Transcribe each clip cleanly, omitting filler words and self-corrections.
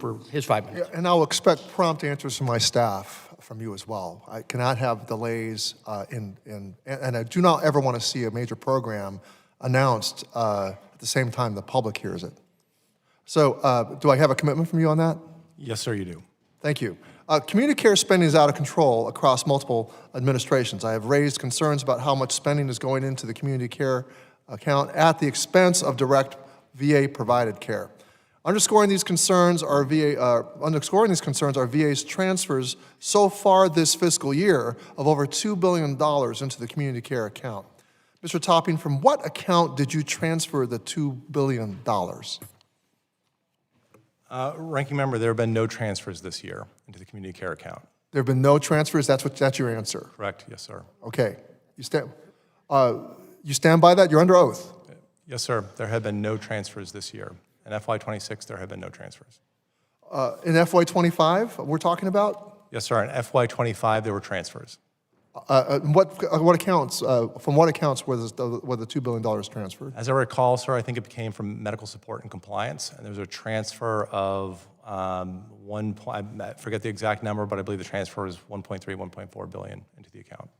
for his 5 minutes. And I'll expect prompt answers from my staff, from you as well. I cannot have delays and I do not ever want to see a major program announced at the same time the public hears it. So do I have a commitment from you on that? Yes, sir, you do. Thank you. Community care spending is out of control across multiple administrations. I have raised concerns about how much spending is going into the community care account at the expense of direct VA-provided care. Underscoring these concerns are VA's transfers so far this fiscal year of over $2 billion into the community care account. Mr. Topping, from what account did you transfer the $2 billion? Ranking member, there have been no transfers this year into the community care account. There have been no transfers? That's your answer? Correct, yes, sir. Okay. You stand by that? You're under oath? Yes, sir. There have been no transfers this year. In FY26, there have been no transfers. In FY25, we're talking about? Yes, sir. In FY25, there were transfers. What accounts? From what accounts were the $2 billion transferred? As I recall, sir, I think it came from medical support and compliance, and there was a transfer of I forget the exact number, but I believe the transfer was 1.4 billion into the account.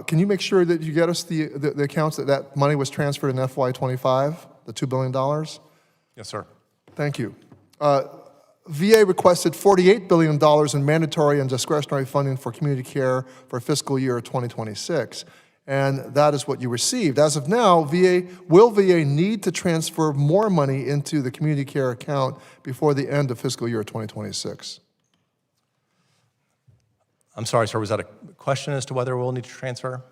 Can you make sure that you get us the accounts that money was transferred in FY25, the $2 billion? Yes, sir. Thank you. VA requested $48 billion in mandatory and discretionary funding for community care for fiscal year 2026, and that is what you received. As of now, will VA need to transfer more money into the community care account before the end of fiscal year 2026? I'm sorry, sir, was that a question as to whether we'll need to transfer?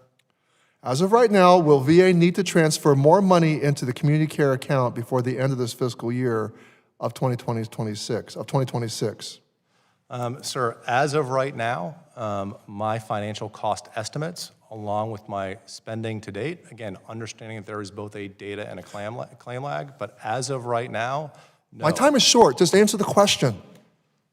As of right now, will VA need to transfer more money into the community care account before the end of this fiscal year of 2026? Sir, as of right now, my financial cost estimates, along with my spending to date, again, understanding that there is both a data and a claim lag, but as of right now, no. My time is short. Just answer the question.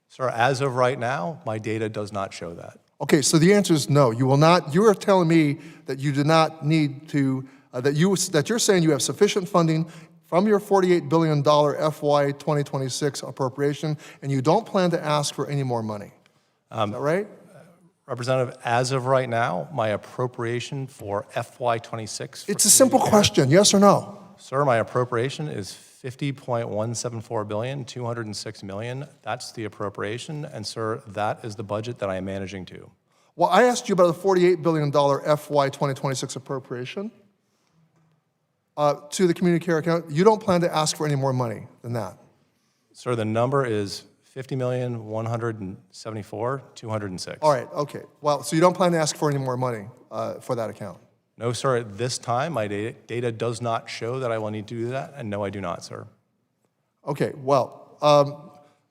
Sir, as of right now, my data does not show that. Okay, so the answer is no. You will not. You are telling me that you do not need to. That you're saying you have sufficient funding from your $48 billion FY 2026 appropriation, and you don't plan to ask for any more money. Is that right? Representative, as of right now, my appropriation for FY 26. It's a simple question, yes or no? Sir, my appropriation is $50.174 billion, $206 million. That's the appropriation, and sir, that is the budget that I am managing to. Well, I asked you about the $48 billion FY 2026 appropriation to the community care account. You don't plan to ask for any more money than that? Sir, the number is $50,174,206. All right, okay. Well, so you don't plan to ask for any more money for that account? No, sir. At this time, my data does not show that I will need to do that, and no, I do not, sir. Okay, well,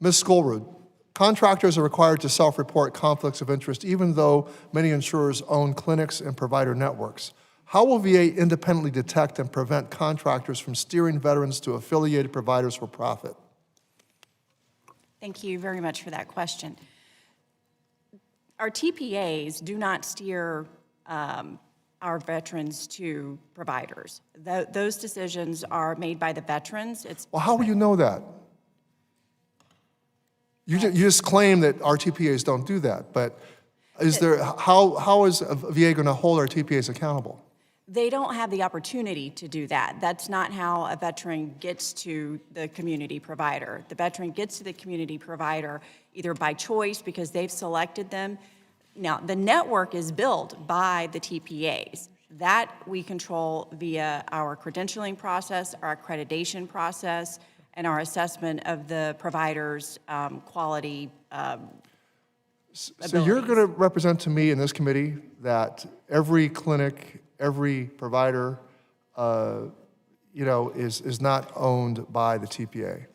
Ms. Skolrud, contractors are required to self-report conflicts of interest even though many insurers own clinics and provider networks. How will VA independently detect and prevent contractors from steering veterans to affiliated providers for profit? Thank you very much for that question. Our TPAs do not steer our veterans to providers. Those decisions are made by the veterans. Well, how will you know that? You just claim that our TPAs don't do that, but how is VA going to hold our TPAs accountable? They don't have the opportunity to do that. That's not how a veteran gets to the community provider. The veteran gets to the community provider either by choice because they've selected them. Now, the network is built by the TPAs. That we control via our credentialing process, our accreditation process, and our assessment of the provider's quality So you're going to represent to me in this committee that every clinic, every provider, is not owned by the TPA?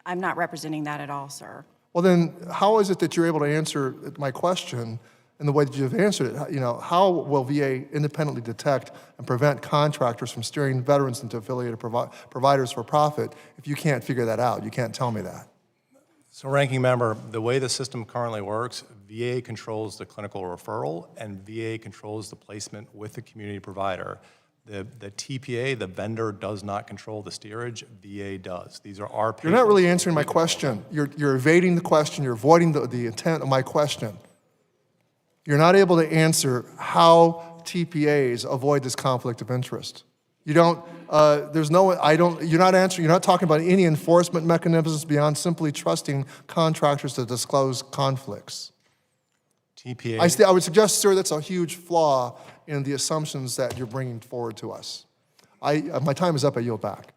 I'm not representing that at all, sir. Well, then how is it that you're able to answer my question in the way that you've answered it? How will VA independently detect and prevent contractors from steering veterans into affiliated providers for profit if you can't figure that out? You can't tell me that. So, ranking member, the way the system currently works, VA controls the clinical referral and VA controls the placement with the community provider. The TPA, the vendor, does not control the steerage. VA does. These are our patients. You're not really answering my question. You're evading the question. You're avoiding the intent of my question. You're not able to answer how TPAs avoid this conflict of interest. You don't, you're not answering, you're not talking about any enforcement mechanisms beyond simply trusting contractors to disclose conflicts. TPA. I would suggest, sir, that's a huge flaw in the assumptions that you're bringing forward to us. My time is up. I yield back.